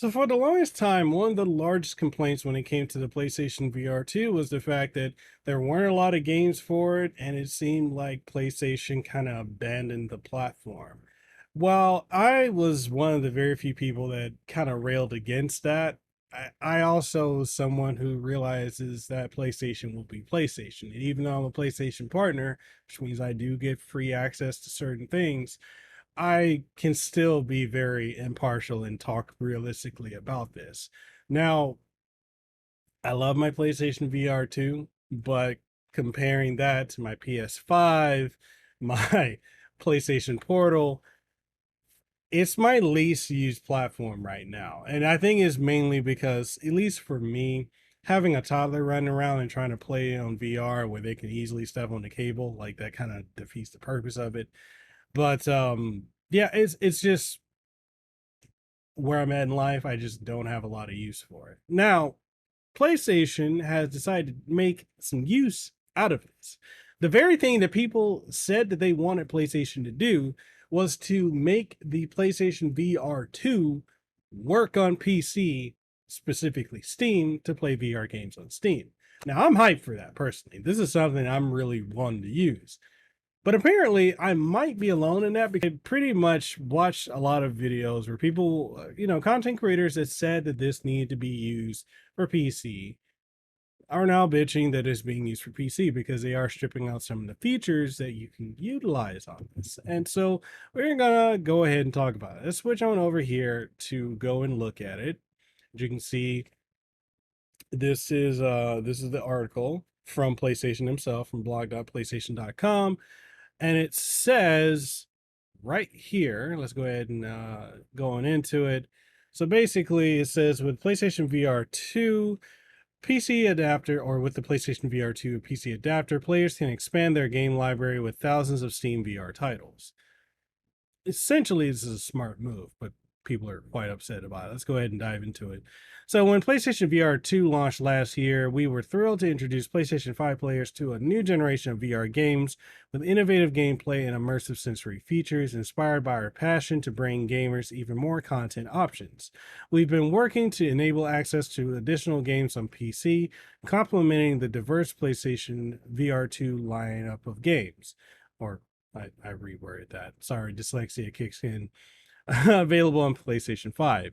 So for the longest time, one of the largest complaints when it came to the PlayStation VR2 was the fact that there weren't a lot of games for it, and it seemed like PlayStation kind of abandoned the platform. While I was one of the very few people that kind of railed against that, I also was someone who realizes that PlayStation will be PlayStation. And even though I'm a PlayStation partner, which means I do get free access to certain things, I can still be very impartial and talk realistically about this. Now, I love my PlayStation VR2, but comparing that to my PS5, my PlayStation Portal, it's my least used platform right now. And I think it's mainly because, at least for me, having a toddler running around and trying to play on VR where they can easily step on the cable, like that kind of defeats the purpose of it. But yeah, it's just where I'm at in life. I just don't have a lot of use for it. Now, PlayStation has decided to make some use out of this. The very thing that people said that they wanted PlayStation to do was to make the PlayStation VR2 work on PC, specifically Steam, to play VR games on Steam. Now, I'm hyped for that personally. This is something I'm really wanting to use. But apparently, I might be alone in that because I pretty much watched a lot of videos where people, content creators that said that this needed to be used for PC are now bitching that it's being used for PC because they are stripping out some of the features that you can utilize on this. And so we're gonna go ahead and talk about it. Let's switch on over here to go and look at it. As you can see, this is the article from PlayStation himself from blog.playstation.com, and it says right here, let's go ahead and go on into it. So basically it says with PlayStation VR2 PC adapter, or with the PlayStation VR2 PC adapter, players can expand their game library with thousands of Steam VR titles. Essentially, this is a smart move, but people are quite upset about it. Let's go ahead and dive into it. So when PlayStation VR2 launched last year, we were thrilled to introduce PlayStation 5 players to a new generation of VR games with innovative gameplay and immersive sensory features inspired by our passion to bring gamers even more content options. We've been working to enable access to additional games on PC, complementing the diverse PlayStation VR2 lineup of games. Or I reworded that. Sorry, dyslexia kicks in. Available on PlayStation 5.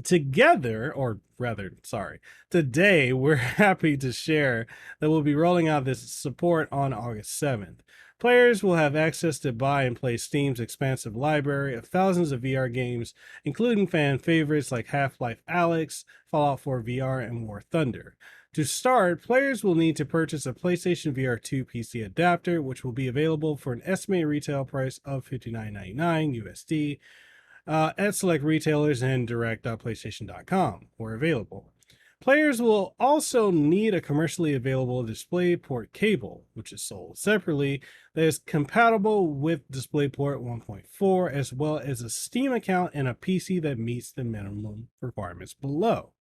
Together, or rather, sorry, today we're happy to share that we'll be rolling out this support on August 7th. Players will have access to buy and play Steam's expansive library of thousands of VR games, including fan favorites like Half-Life Alyx, Fallout 4 VR, and War Thunder. To start, players will need to purchase a PlayStation VR2 PC adapter, which will be available for an estimated retail price of $59.99 USD at select retailers and direct.playstation.com where available. Players will also need a commercially available DisplayPort cable, which is sold separately, that is compatible with DisplayPort 1.4, as well as a Steam account and a PC that meets the minimum requirements below.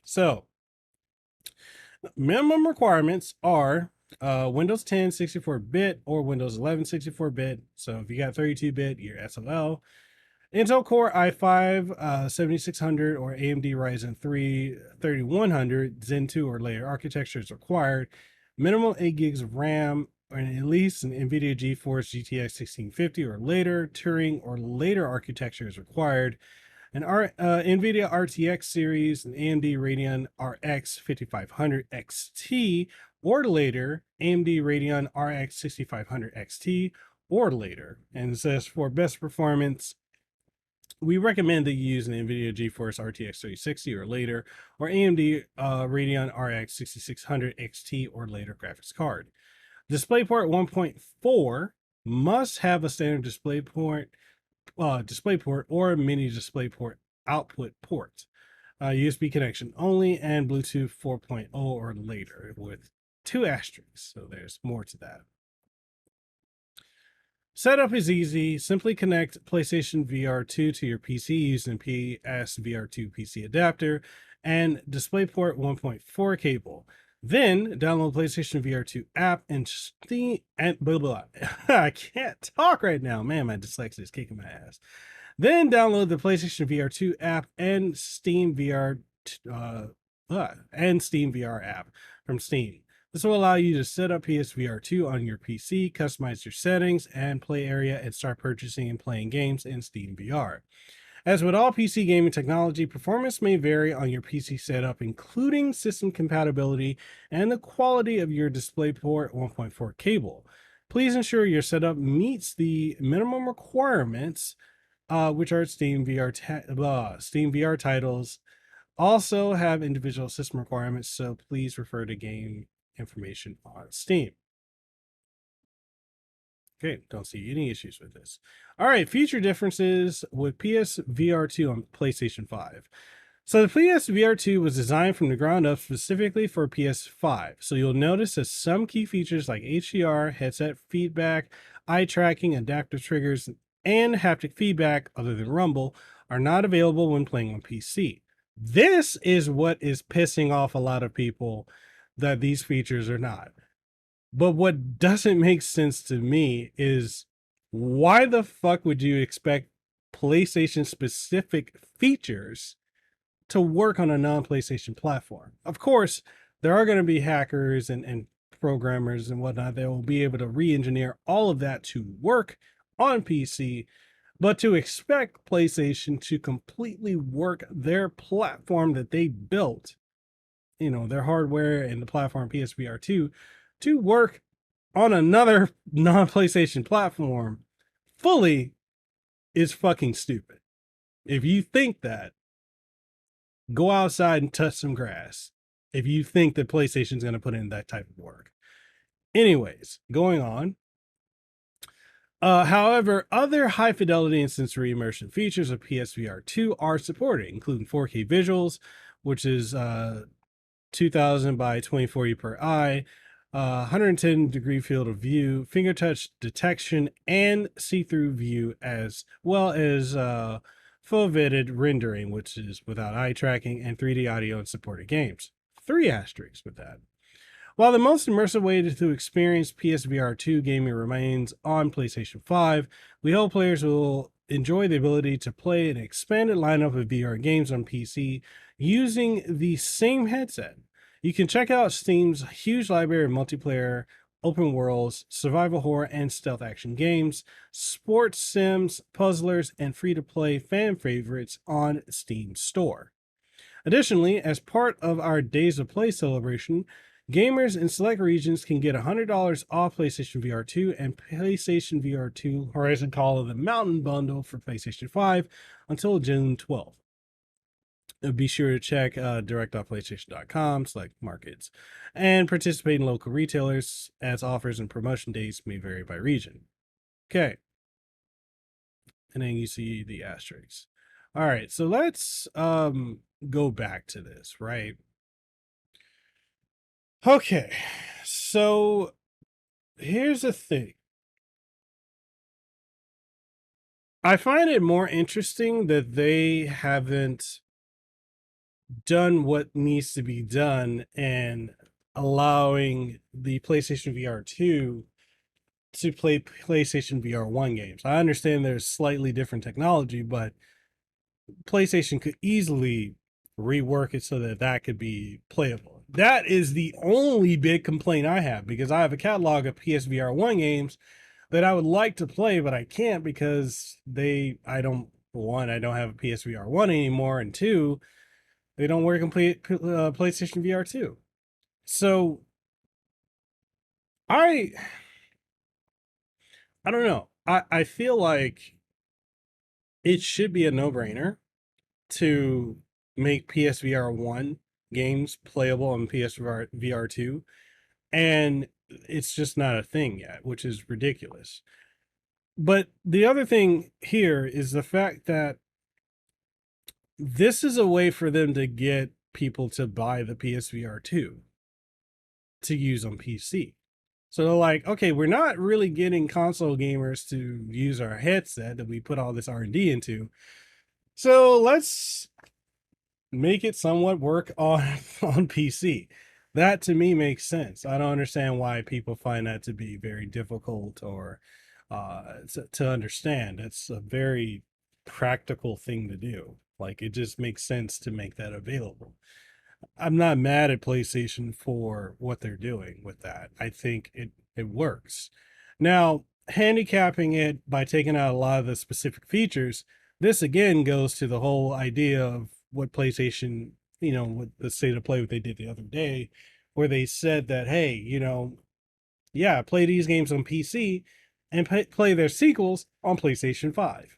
So, minimum requirements are Windows 10 64-bit or Windows 11 64-bit. So if you got 32-bit, you're SLL. Intel Core i5 7600 or AMD Ryzen 3 3100 Zen 2 or later architecture is required. Minimum 8 gigs of RAM and at least an NVIDIA GeForce GTX 1650 or later Turing or later architecture is required. An NVIDIA RTX series, an AMD Radeon RX 5500 XT or later, AMD Radeon RX 6500 XT or later. And it says for best performance, we recommend that you use an NVIDIA GeForce RTX 3060 or later, or AMD Radeon RX 6600 XT or later graphics card. DisplayPort 1.4 must have a standard DisplayPort or mini DisplayPort output port, USB connection only, and Bluetooth 4.0 or later with 2 asterisks. So there's more to that. Setup is easy. Simply connect PlayStation VR2 to your PC using PSVR2 PC adapter and DisplayPort 1.4 cable. Then download PlayStation VR2 app and Steam and blah blah. I can't talk right now, man. My dyslexia is kicking my ass. Then download the PlayStation VR2 app and SteamVR and SteamVR app from Steam. This will allow you to set up PSVR2 on your PC, customize your settings and play area, and start purchasing and playing games in SteamVR. As with all PC gaming technology, performance may vary on your PC setup, including system compatibility and the quality of your DisplayPort 1.4 cable. Please ensure your setup meets the minimum requirements, which are SteamVR titles also have individual system requirements, so please refer to game information on Steam. Okay, don't see any issues with this. All right, feature differences with PSVR2 on PlayStation 5. So the PSVR2 was designed from the ground up specifically for PS5. So you'll notice that some key features like HDR, headset feedback, eye tracking, adaptive triggers, and haptic feedback, other than rumble, are not available when playing on PC. This is what is pissing off a lot of people, that these features are not. But what doesn't make sense to me is, why the fuck would you expect PlayStation specific features to work on a non-PlayStation platform? Of course, there are going to be hackers and programmers and whatnot that will be able to re-engineer all of that to work on PC, but to expect PlayStation to completely work their platform that they built, their hardware and the platform PSVR2, to work on another non-PlayStation platform fully is fucking stupid. If you think that, go outside and touch some grass. If you think that PlayStation's going to put in that type of work. Anyways, going on. However, other high fidelity and sensory immersion features of PSVR 2 are supported, including 4K visuals, which is 2000 by 2040 per eye, 110-degree field of view, finger touch detection, and see-through view, as well as full-vivid rendering, which is without eye tracking, and 3D audio in supported games. 3 asterisks with that. While the most immersive way to experience PSVR 2 gaming remains on PlayStation 5, we hope players will enjoy the ability to play an expanded lineup of VR games on PC using the same headset. You can check out Steam's huge library of multiplayer, open worlds, survival horror, and stealth action games, sports sims, puzzlers, and free-to-play fan favorites on Steam Store. Additionally, as part of our Days of Play celebration, gamers in select regions can get $100 off PlayStation VR 2 and PlayStation VR 2 Horizon Call of the Mountain bundle for PlayStation 5 until June 12th. Be sure to check direct.playstation.com, select markets, and participate in local retailers, as offers and promotion dates may vary by region. Okay. And then you see the asterisks. All right, so let's go back to this, right? Okay, so here's the thing. I find it more interesting that they haven't done what needs to be done and allowing the PlayStation VR 2 to play PlayStation VR 1 games. I understand there's slightly different technology, but PlayStation could easily rework it so that that could be playable. That is the only big complaint I have, because I have a catalog of PSVR 1 games that I would like to play, but I can't because I don't have a PSVR 1 anymore, and 2, they don't work in PlayStation VR 2. So I don't know. I feel like it should be a no-brainer to make PSVR 1 games playable on PSVR VR 2, and it's just not a thing yet, which is ridiculous. But the other thing here is the fact that this is a way for them to get people to buy the PSVR 2 to use on PC. So they're like, okay, we're not really getting console gamers to use our headset that we put all this R&D into, so let's make it somewhat work on PC. That to me makes sense. I don't understand why people find that to be very difficult or to understand. It's a very practical thing to do. Like, it just makes sense to make that available. I'm not mad at PlayStation for what they're doing with that. I think it works. Now, handicapping it by taking out a lot of the specific features, this again goes to the whole idea of what PlayStation, with the state of play what they did the other day, where they said that, hey, yeah, play these games on PC and play their sequels on PlayStation 5.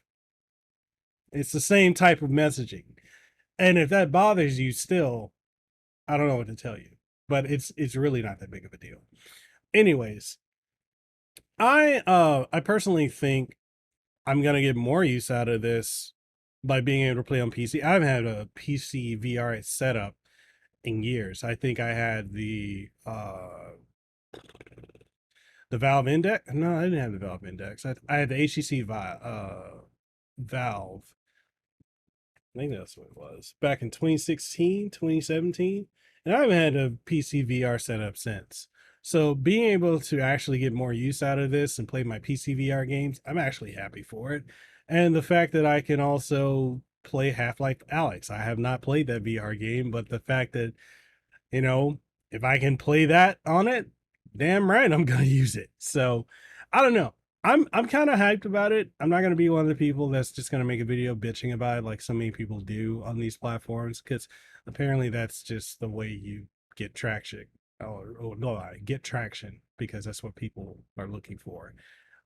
It's the same type of messaging. And if that bothers you still, I don't know what to tell you, but it's really not that big of a deal. Anyways, I personally think I'm gonna get more use out of this by being able to play on PC. I haven't had a PC VR setup in years. I think I had the Valve Index. No, I didn't have the Valve Index. I had the HTC Valve. I think that's what it was. Back in 2016, 2017. And I haven't had a PC VR setup since. So being able to actually get more use out of this and play my PC VR games, I'm actually happy for it. And the fact that I can also play Half-Life Alyx. I have not played that VR game, but the fact that, you know, if I can play that on it, damn right I'm gonna use it. So I don't know. I'm kind of hyped about it. I'm not gonna be one of the people that's just gonna make a video bitching about it like so many people do on these platforms, because apparently that's just the way you get traction. Or no, I get traction because that's what people are looking for.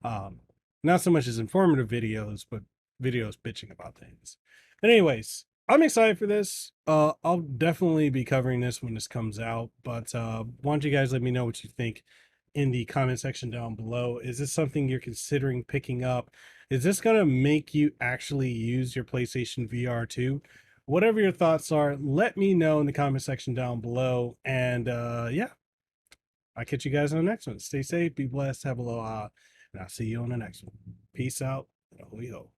Um, Not so much as informative videos, but videos bitching about things. But anyways, I'm excited for this. I'll definitely be covering this when this comes out, but why don't you guys let me know what you think in the comment section down below. Is this something you're considering picking up? Is this going to make you actually use your PlayStation VR2? Whatever your thoughts are, let me know in the comment section down below. And yeah, I'll catch you guys on the next one. Stay safe, be blessed, have a aloha, and I'll see you on the next one. Peace out, and ahoy ho.